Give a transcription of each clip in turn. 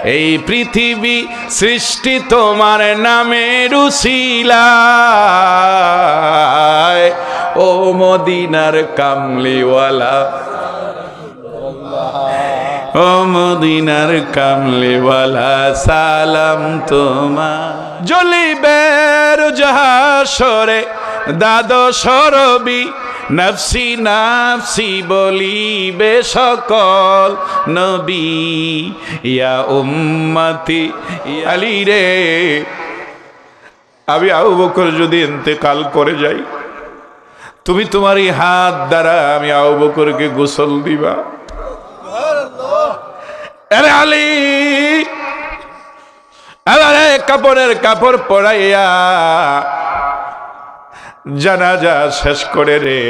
এই পৃথিবী সৃষ্টি তোমার নামের উসিলায় ও মদিনার কামলিওয়ালা ও মদিনার কামলিওয়ালা সালাম তোমার জ্বলিবের জাহাসরে দ্বাদশরবি নফসি নফসি বলিবে সকল নবী ইয়া উম্মতি আলী রে আমি আবু বকর যদি ইন্তেকাল করে যাই তুমি তোমারই হাত দ্বারা আমি আবু বকরকে গোসল দিবা আরে আলী আরে কাপড়ের কাপড় পরাইয়া জানাজা শেষ করে রে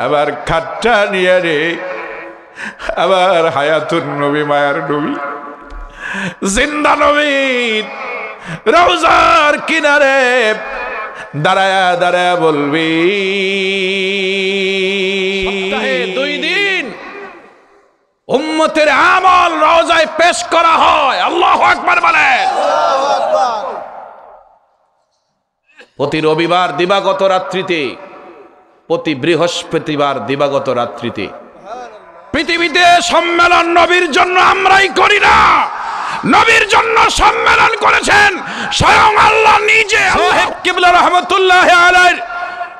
আবার খাটটা নিয়ে রে আবার হায়াতুন নবী মায়ার নবী জিন্দা নবী রওজার কিনারে দাঁড়ায়া দাঁড়ায়া বলবি 2 দিন উম্মতের আমল রওজায় পেশ করা হয় আল্লাহু আকবার বলেন প্রতি রবিবার দিবাগত রাত্রিতে প্রতি বৃহস্পতিবার দিবাগত রাত্রিতে পৃথিবীতে সম্মেলন নবীর জন্য আমরাই করি না নবীর জন্য সম্মেলন করেছেন স্বয়ং আল্লাহ নিজে সাহেব কিবলা রহমাতুল্লাহি আলাইহির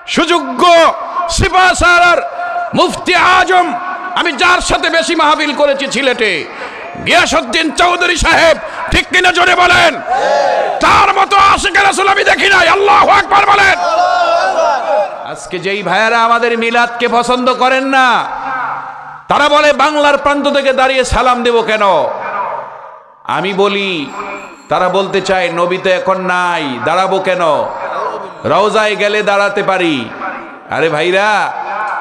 সুযোগ্য সিপাহসালার মুফতি আজম আমি যার সাথে বেশি মাহফিল করেছি সিলেটে গিয়াসউদ্দিন চৌধুরী সাহেব ঠিক কিনা জোরে বলেন তার মতো আশিক রাসূল আমি দেখি নাই আল্লাহু আকবার বলেন আজকে যেই ভাইয়েরা আমাদের মিলাদকে পছন্দ করেন না তারা বলে বাংলার প্রান্ত থেকে দাঁড়িয়ে সালাম দেব কেন আমি বলি তারা বলতে চায় নবী তো এখন নাই দাঁড়াবো কেন রওজায় গেলে দাঁড়াতে পারি আরে ভাইরা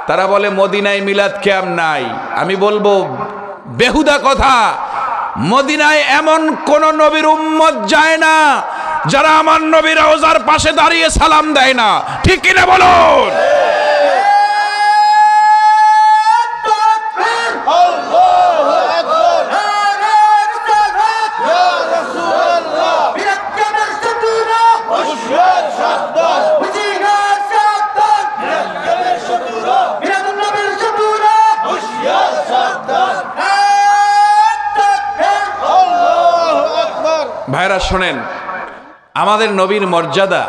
তারা বলে মদিনায় মিলাদ কিয়াম নাই আমি বলবো বেহুদা কথা মদিনায় এমন কোন নবীর উম্মত যায় না যারা আমার নবীর রওজার পাশে দাঁড়িয়ে সালাম দেয় না ঠিক কি না বলুন ভাইরা শোনেন আমাদের নবীর মর্যাদা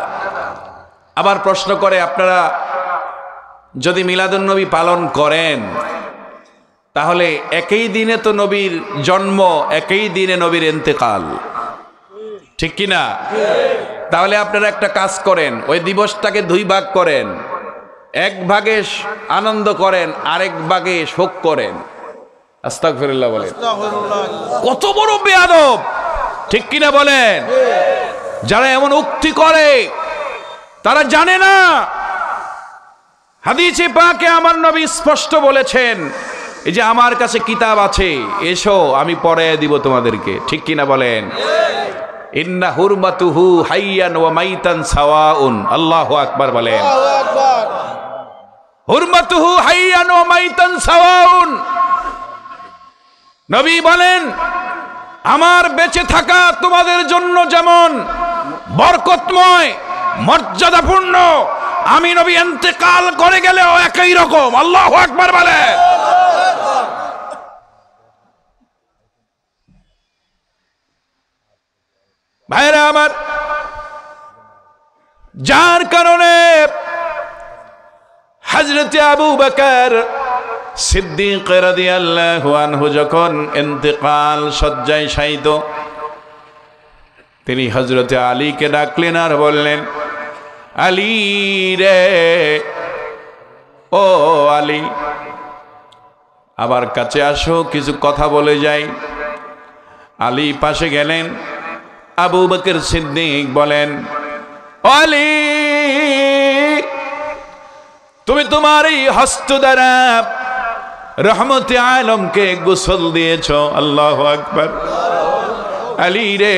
আবার প্রশ্ন করে আপনারা যদি মিলাদুন নবী পালন করেন তাহলে একই দিনে তো নবীর জন্ম একই দিনে নবীর ইন্তেকাল ঠিক কি না তাহলে আপনারা একটা কাজ করেন ওই দিবসটাকে 2 ভাগ করেন এক ভাগে আনন্দ করেন আরেক ভাগে শোক করেন আস্তাগফিরুল্লাহ বলেন কত বড় বেয়াদব ঠিক কিনা বলেন যারা এমন উক্তি করে তারা জানে না হাদিসে পাকে আমার নবী স্পষ্ট বলেছেন এই যে আমার কাছে কিতাব আছে এসো আমি পড়াইয়া দিব তোমাদেরকে ঠিক কিনা বলেন ইন্না হুরমাতুহু হাইয়ান ওয়া মাইতান সাওয়াউন আল্লাহু আকবার বলেন হুরমাতুহু হাইয়ান ওয়া মাইতান সাওয়াউন নবী বলেন আমার বেঁচে থাকা তোমাদের জন্য যেমন বরকতময় মর্যাদাপূর্ণ আমি নবী ইন্তেকাল করে গেলেও একই রকম আল্লাহু আকবার বলেন ভাইরা আমার যার কারণে হযরত আবু বকর সিদ্দিক রাদিয়াল্লাহু আনহু যখন ইন্তেকাল শয্যায় শায়িত তিনি হযরত আলীকে ডাকলেন আর বললেন আলী রে ও আলী আবার কাছে আসো কিছু কথা বলে যাই আলী পাশে গেলেন আবু বকর সিদ্দিক বলেন ও আলী তুমি তোমার এই হস্ত দ্বারা রহমতে আলমকে গোসল দিয়েছ আল্লাহু আকবার আলী রে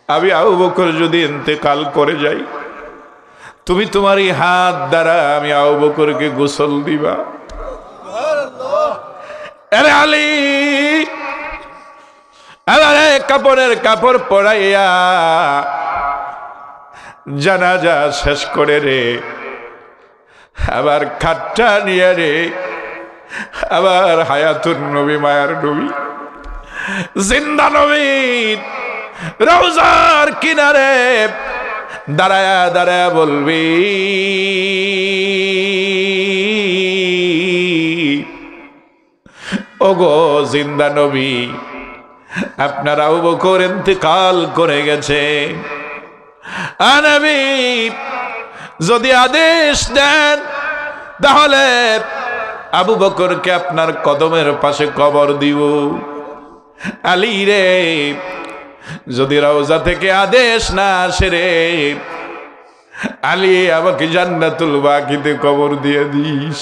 আমি আবু বকর যদি ইন্তেকাল করে যাই তুমি তোমার এই হাত দ্বারা আমি আবু বকরকে গোসল দিবা আরে আলী কাপড়ের কাপড় পরাইয়া জানাজা শেষ করে রে, আবার খাটটা নিয়ে রে, আবার হায়াতুন নবী, মায়ার নবী, জিন্দা নবী রওজার কিনারে দাঁড়ায়া দাঁড়ায়া বলবি, ওগো জিন্দা নবী, আপনার আবু বকর ইন্তেকাল করে গেছে। নবী যদি আদেশ দেন তাহলে আবু বকরকে আপনার কদমের পাশে কবর দিব। আলী রে, যদি রওজা থেকে আদেশ না আসে রে আলী, আমাকে জান্নাতুল বাকিতে কবর দিয়ে দিস।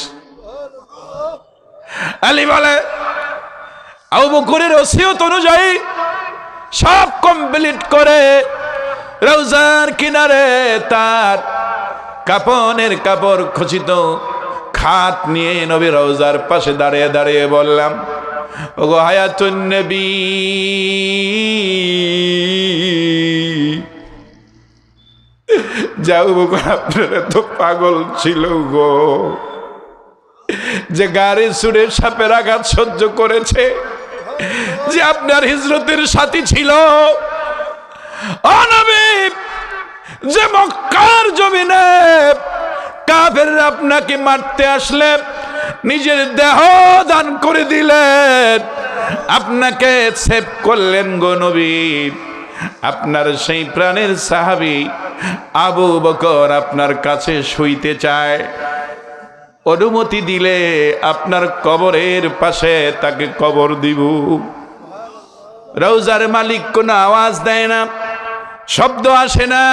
আলী বলে, আবু বকরের ওসিয়ত অনুযায়ী সব কমপ্লিট করে রওজার কিনারে তার কাপনের কাপড় খচিত খাট নিয়ে নবী রওজার পাশে দাঁড়িয়ে দাঁড়িয়ে বললাম, ওগো হায়াতুন নবী, যাও বকর, আপনারা তো পাগল ছিল গো, যে গাড়ি ছুড়ে সাপের আঘাত সহ্য করেছে, যে আপনার হিজরতের সাথী ছিল। ও নবী, যে মক্কার জমিনে কাফেররা আপনাকে মারতে আসলে নিজের দেহ দান করে দিলেন, আপনাকে সেভ করলেন গো নবী। আপনার সেই প্রাণের সাহাবী আবু বকর আপনার কাছে শুইতে চায়, অনুমতি দিলে আপনার কবরের পাশে তাকে কবর দিব। রওজার মালিক কোনো আওয়াজ দেয় না, শব্দ আসে না,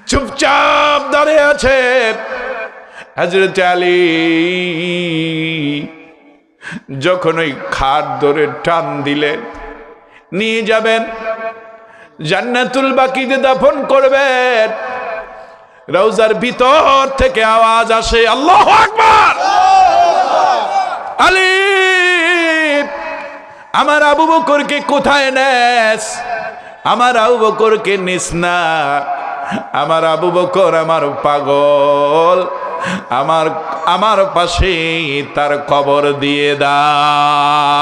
চুপচাপ দাঁড়িয়ে আছে। হযরত আলী যখন ওই খাট ধরে টান দিলেন, নিয়ে যাবেন জান্নাতুল বাকিতে দাফন করবেন, রওজার ভিতর থেকে আওয়াজ আসে, আল্লাহু আকবার। আলী, আমার আবু বকরকে কোথায় নেস? আমার আবু বকরকে নিস না, আমার আবু বকর আমার পাগল, আমার পাশে তার কবর দিয়ে দাও।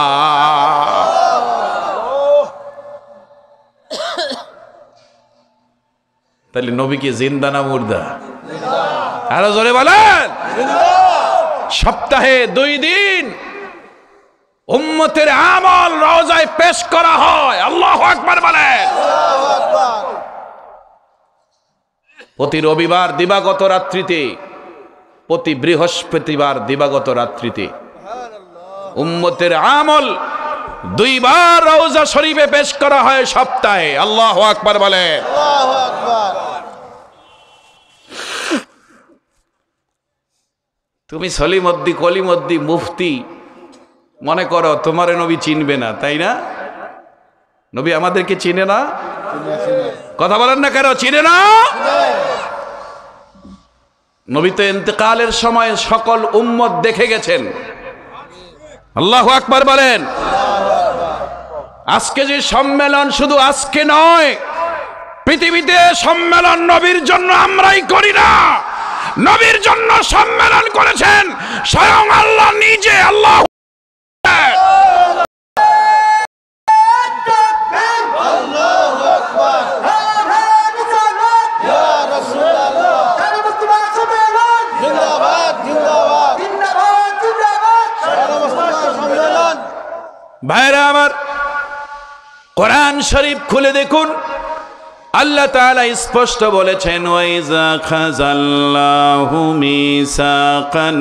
তাহলে নবী কি জিন্দা না মুর্দা? আরো জোরে বলেন। সপ্তাহে 2 দিন উম্মতের আমল রওজায় পেশ করা হয়। আল্লাহু আকবার বলেন। প্রতি রবিবার দিবাগত রাত্রিতে, প্রতি বৃহস্পতিবার দিবাগত রাত্রিতে উম্মতের আমল 2 বার রওজা শরীফে পেশ করা হয় সপ্তাহে। আল্লাহু আকবার বলেন। আল্লাহু আকবার। তুমি সলিমদ্দি কলিমদ্দি মুফতি মনে করো তোমারে নবী চিনবে না, তাই না? নবী আমাদেরকে চিনে না? কথা বলেন না কেন? চিনে না? নবী তো ইন্তেকালের সময় সকল উম্মত দেখে গেছেন। আল্লাহু আকবার বলেন। আজকে যে সম্মেলন শুধু আজকে নয়, পৃথিবীতে সম্মেলন নবীর জন্য আমরাই করি না, নবীর জন্য সম্মেলন করেছেন স্বয়ং আল্লাহ নিজে। আল্লাহ ভাইরা আমার, কোরআন শরীফ খুলে দেখুন, আল্লাহ তাআলা স্পষ্ট বলেছেন, ওয়াইজা খাযাল্লাহু মিসাকান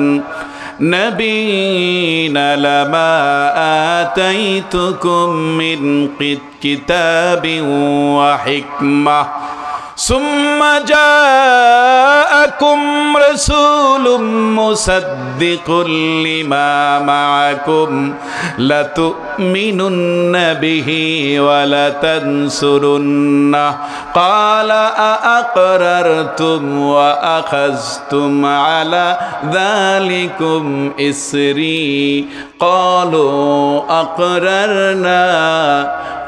নাবিয়িনা লামা আতাইতুকুম মিন কিতাবিন ওয়া হিকমাহ ثم جاءكم رسول مصدق لما معكم لتؤمنن به ولتنصرنه قال أأقررتم وأخذتم على ذلكم إصري قالوا أقررنا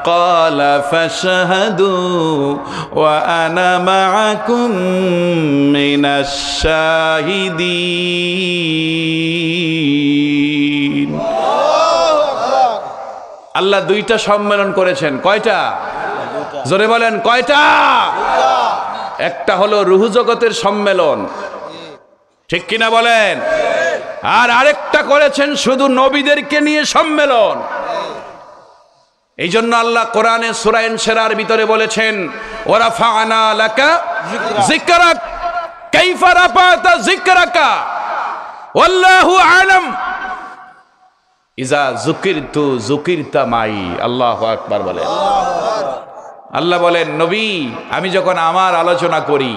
قال فاشهدوا وأنا معكم من الشاهدين আল্লাহ দুইটা সম্মেলন করেছেন কয়টা জোরে বলেন কয়টা একটা হলো রূহ জগতের সম্মেলন ঠিক কিনা বলেন আর আরেকটা করেছেন শুধু নবীদেরকে নিয়ে সম্মেলন এই জন্য আল্লাহ কোরআনে সূরা ইনশিরার ভিতরে বলেছেন ওয়ারাফা'না লাকা যিকরাক কাইফা রাফা'তা যিকরাকা ওয়াল্লাহু আ'লাম ইজা যুকিরতু যুকিরতা মাই আল্লাহু আকবার বলেন আল্লাহ বলেন নবী আমি যখন আমার আলোচনা করি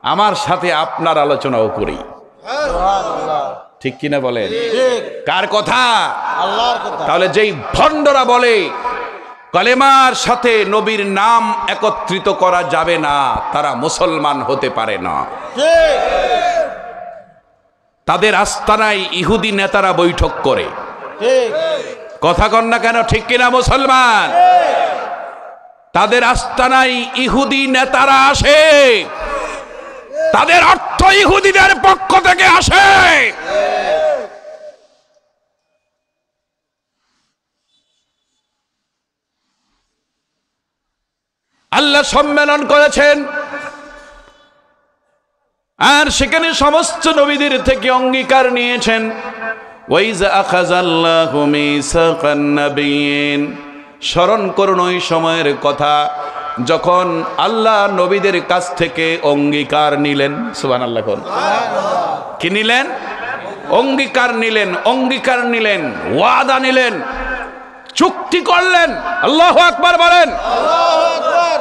আমার সাথে আপনার আলোচনাও করি সুবহানাল্লাহ ঠিক কিনা বলেন ঠিক কার কথা আল্লাহর কথা তাহলে যেই ভণ্ডরা বলে কালেমার সাথে নবীর নাম একত্রিত করা যাবে না তারা মুসলমান হতে পারে না ঠিক তাদের আস্তানায় ইহুদি নেতারা বৈঠক করে ঠিক কথা কন না কেন ঠিক কিনা মুসলমান তাদের আস্তানায় ইহুদি নেতারা আসে তাদের অর্থ ইহুদিদের পক্ষ থেকে আসে আল্লাহ সম্মেলন করেছেন আর সেখানে সমস্ত নবীদের থেকে অঙ্গীকার নিয়েছেন ওয়াইজা আখাযাল্লাহু মিসাকান নাবিয়িন স্মরণ করুন ওই সময়ের কথা যখন আল্লাহ নবীদের কাছ থেকে অঙ্গীকার নিলেন সুবহানাল্লাহ কি নিলেন অঙ্গীকার নিলেন ওয়াদা নিলেন চুক্তি করলেন আল্লাহু আকবার বলেন আল্লাহু আকবার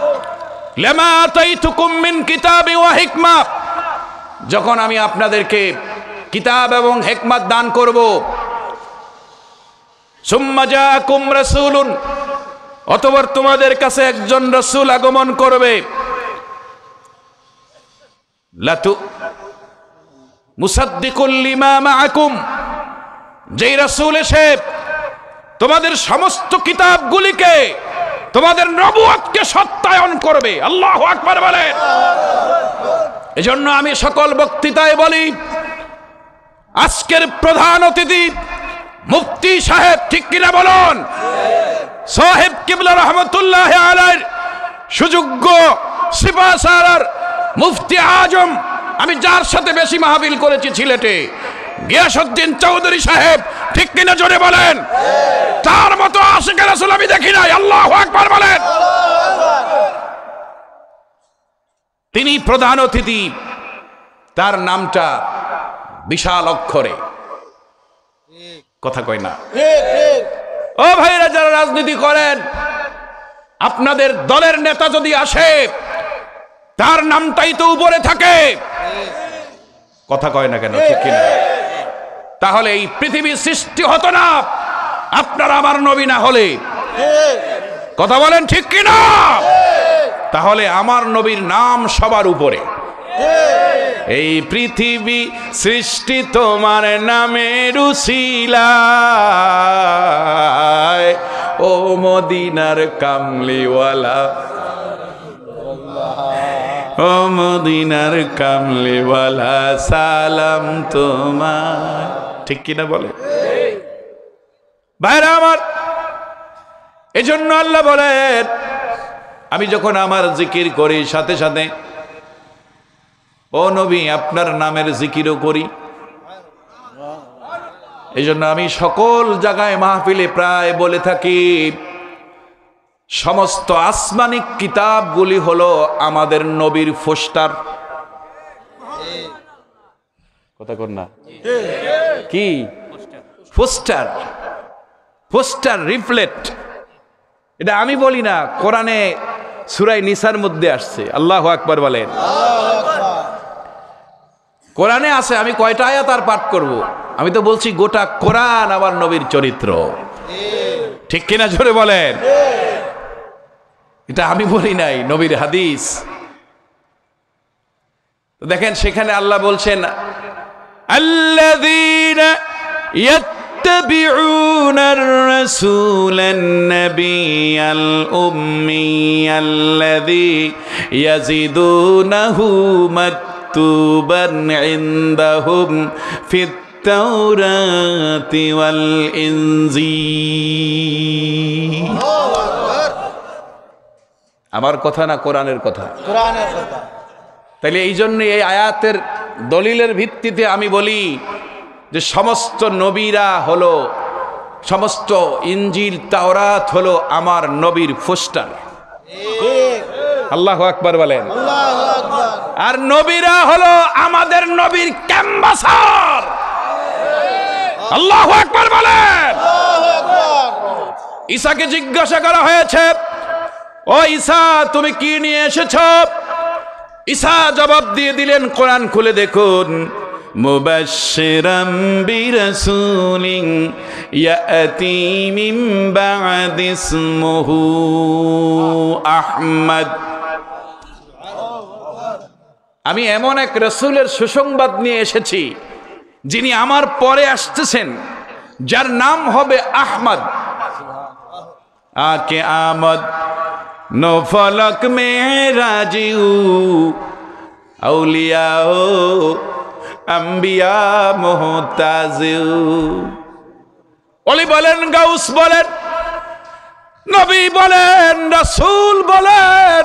লামা আতাইতুকুম মিন কিতাবি ওয়া হিকমা যখন আমি আপনাদেরকে কিতাব এবং হিকমত দান করব সুম্মা জাআকুম রাসূলুন অতঃপর তোমাদের কাছে একজন রাসূল আগমন করবে লাতু মুসাদ্দিকুল লিমা মাআকুম যেই রাসূল এসে তোমাদের সমস্ত কিতাবগুলিকে তোমাদের নবুয়তকে সত্যায়ন করবে আল্লাহু আকবার বলেন এজন্য আমি সকল বক্তৃতায় বলি আজকের প্রধান অতিথি মুফতি সাহেব ঠিক কিনা বলুন সাহেব কিবলা রহমাতুল্লাহ আলাইহির সুযোগ্য সিপাহসালার মুফতি আজম আমি যার সাথে বেশি মাহফিল করেছি সিলেটে গিয়াসউদ্দিন চৌধুরী সাহেব ঠিক কিনা জোরে বলেন তার মতো আশিকে রাসূল আমি দেখি নাই আল্লাহু আকবার বলেন তিনি প্রধান অতিথি তার নামটা বিশাল অক্ষরে কথা কয় না ও ভাইরা যারা রাজনীতি করেন আপনাদের দলের নেতা যদি আসে তার নামটাই তো উপরে থাকে কথা কয় না কেন ঠিক কিনা তাহলে এই পৃথিবীর সৃষ্টি হতো না আপনার আমার নবী না হলে কথা বলেন ঠিক কিনা তাহলে আমার নবীর নাম সবার উপরে এই পৃথিবী সৃষ্টি তোমার নামের উসিলায় ও মদিনার কামলিওয়ালা ও মদিনার কামলিওয়ালা সালাম তোমার ঠিক কিনা বলে ভাইরা আমার এজন্য আল্লাহ বলেন আমি যখন আমার জিকির করি সাথে সাথে ও নবী আপনার নামের জিকিরও করি এজন্য আমি সকল জায়গায় মাহফিলে প্রায় বলে থাকি সমস্ত আসমানিক কিতাবগুলি হলো আমাদের নবীর পোস্টার কথা কর না কি পোস্টার পোস্টার রিফ্লেক্ট এটা আমি বলি না কোরআনে সূরা নিসার মধ্যে আসছে। আল্লাহু আকবার বলেন। কোরআনে আছে, আমি কয়টা আয়াত আর পাঠ করব? আমি তো বলছি গোটা কোরআন আমার নবীর চরিত্র, ঠিক কিনা জোরে বলেন। এটা আমি বলি নাই, নবীর হাদিস। দেখেন সেখানে আল্লাহ বলছেন, আল্লাযীনা ইয়াত্তাবিউনার রাসূলান নাবিয়াল উম্মিয়াল্লাযী ইয়াজিদুনাহু মাকতুবান ইনদাহুম ফিত তাওরাতি ওয়াল ইনজিল। আমার কথা না কোরআনের কথা? কোরআনের কথা। তাইলে এই জন্য এই আয়াতের দলিলের ভিত্তিতে আমি বলি যে সমস্ত নবীরা হলো, সমস্ত ইনজিল তাওরাত হলো আমার নবীর পোস্টার। আল্লাহু আকবার বলেন। আর নবীরা হলো আমাদের নবীর ক্যানভাসার। আল্লাহু আকবার বলেন। ঈসাকে জিজ্ঞাসা করা হয়েছে, ও ঈসা তুমি কি নিয়ে এসেছো? ঈসা জবাব দিয়ে দিলেন, কোরআন খুলে দেখুন, মুবাশশিরাম বিরাসূলিন ইয়াতি মিন বা'দি ইসমুহু আহমদ। আমি এমন এক রাসূলের সুসংবাদ নিয়ে এসেছি যিনি আমার পরে আসতেছেন, যার নাম হবে আহমদ। আকে আমদ नो फलक में राजीऊ औलियाओ अंबिया मोहताजिऊ। ওলি বলেন, গাউস বলেন, নবী বলেন, রাসূল বলেন,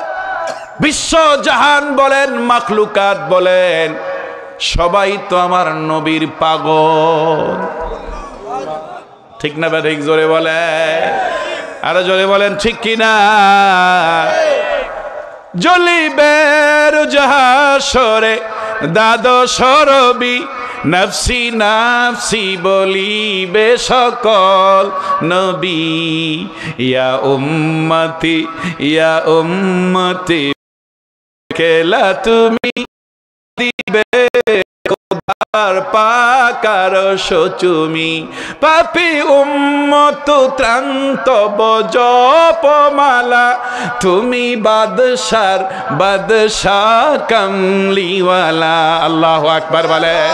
বিশ্ব জাহান বলেন, মাখলুকাত বলেন, সবাই তো আমার নবীর পাগল। ঠিক না বা ঠিক? জোরে বলেন, আরো জোরে বলেন, ঠিক কিনা? জ্বলিবের জাহাসরে দাদো সরবি, নফসি নফসি বলিবে সকল নবী। ইয়া উম্মতি কেলা তুমি দিবে খোদার পাকার সচুমি। পাপি উম্মত ত্রান্ত জপমালা, তুমি বাদশার বাদশাহ কামলিওয়ালা। আল্লাহু আকবার বলেন।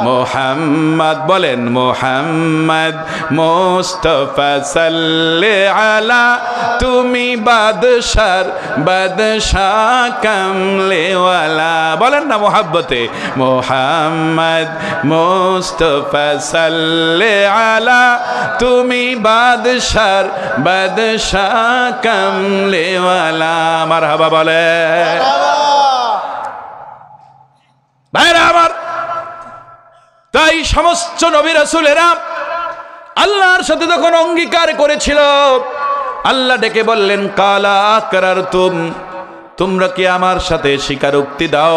মোহাম্মদ বলেন, মোহাম্মদ মুস্তাফা সাল্লি আলা, তুমি বাদশার বাদশাহ কামলিওয়ালা। বলেন না মোহাব্বতে, মোহাম্মদ মুস্তাফা সাল্লি আলা, তুমি বাদশার বাদশাহ কামলিওয়ালা। মারহাবা বলেন। ভাইরা আমার, তাই সমস্ত নবী রাসূলেরা আল্লাহর সাথে যখন অঙ্গীকার করেছিল, আল্লাহ ডেকে বললেন, কালা আকরারতুম, তোমরা কি আমার সাথে স্বীকারোক্তি দাও?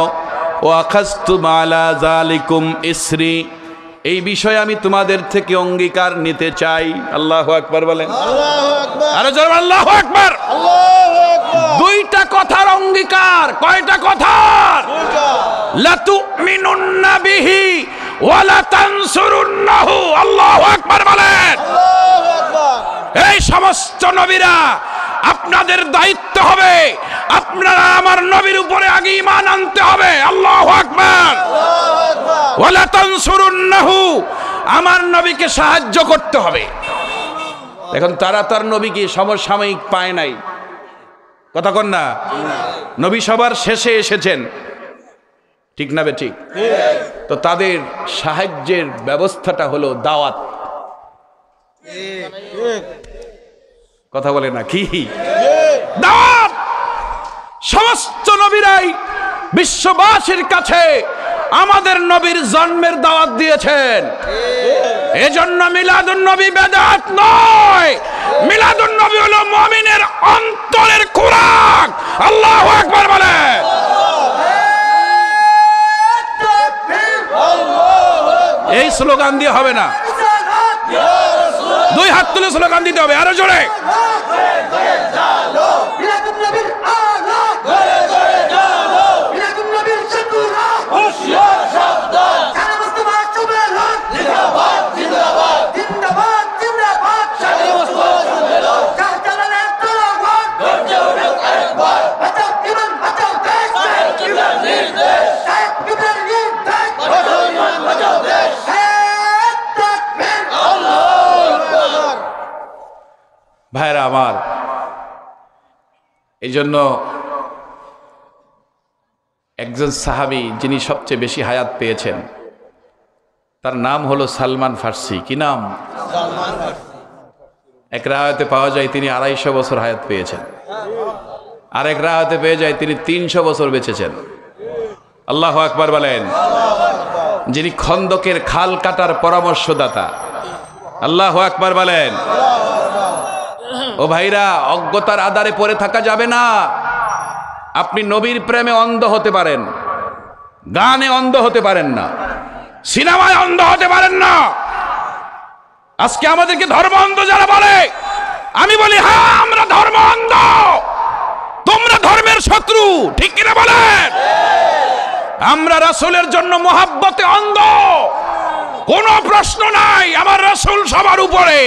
ও আখাযতুম আলা যালিকুম ইসরি, এই বিষয়ে আমি তোমাদের থেকে অঙ্গীকার নিতে চাই। আল্লাহু আকবার বলেন। আল্লাহু আকবার। আরে জোরে আল্লাহু আকবার। আল্লাহু আকবার। দুইটা কথার অঙ্গীকার। কয়টা কথার? দুইটা। লা তুমিনুন্না বিহি ওয়া লা তানসুরুন্নাহু। আল্লাহু আকবার বলেন। আল্লাহু আকবার। এই সমস্ত নবীরা আপনাদের দায়িত্ব হবে, আপনারা আমার নবীর উপরে আগে ঈমান আনতে হবে। আল্লাহু আকবার। আল্লাহু আকবার। ওয়া লা তানসুরুন্নাহু, আমার নবীকে সাহায্য করতে হবে। এখন তারা তার নবীকে সমসাময়িক পায় নাই, কথা কন না? নবী সবার শেষে এসেছেন, ঠিক না বে ঠিক? তো তাদের সাহায্যের ব্যবস্থাটা হলো দাওয়াত। কথা বলে না কি? দাওয়াত। সমস্ত নবীরাই বিশ্ববাসীর কাছে আমাদের নবীর জন্মের দাওয়াত দিয়েছেন। এজন্য মিলাদুন নবী বেদাত নয়, মিলাদুন নবী হলো মুমিনের অন্তরের খোরাক। আল্লাহু আকবার বলে। এই স্লোগান দিয়ে হবে না, দুই হাত তুলে স্লোগান দিতে হবে, আরো জোরে। ভাইরা আমার, এই জন্য একজন সাহাবী যিনি সবচেয়ে বেশি হায়াত পেয়েছেন তার নাম হলো সালমান ফার্সি। কি নাম? এক রায়তে পাওয়া যায় তিনি 250 বছর হায়াত পেয়েছেন, আরেক রায়তে পেয়ে যায় তিনি 300 বছর বেঁচেছেন। আল্লাহু আকবার বলেন। যিনি খন্দকের খাল কাটার পরামর্শদাতা। আল্লাহু আকবার বলেন। ও ভাইরা, অজ্ঞতার আধারে পড়ে থাকা যাবে না। আপনি নবীর প্রেমে অন্ধ হতে পারেন, গানে অন্ধ হতে পারেন না, সিনেমায় অন্ধ হতে পারেন না। আজকে আমাদেরকে ধর্ম অন্ধ যারা বলে, আমি বলি হ্যাঁ আমরা ধর্ম অন্ধ, তোমরা ধর্মের শত্রু, ঠিক কিনা বলেন? আমরা রাসূলের জন্য মহাব্বতে অন্ধ, কোনো প্রশ্ন নাই, আমার রাসূল সবার উপরে।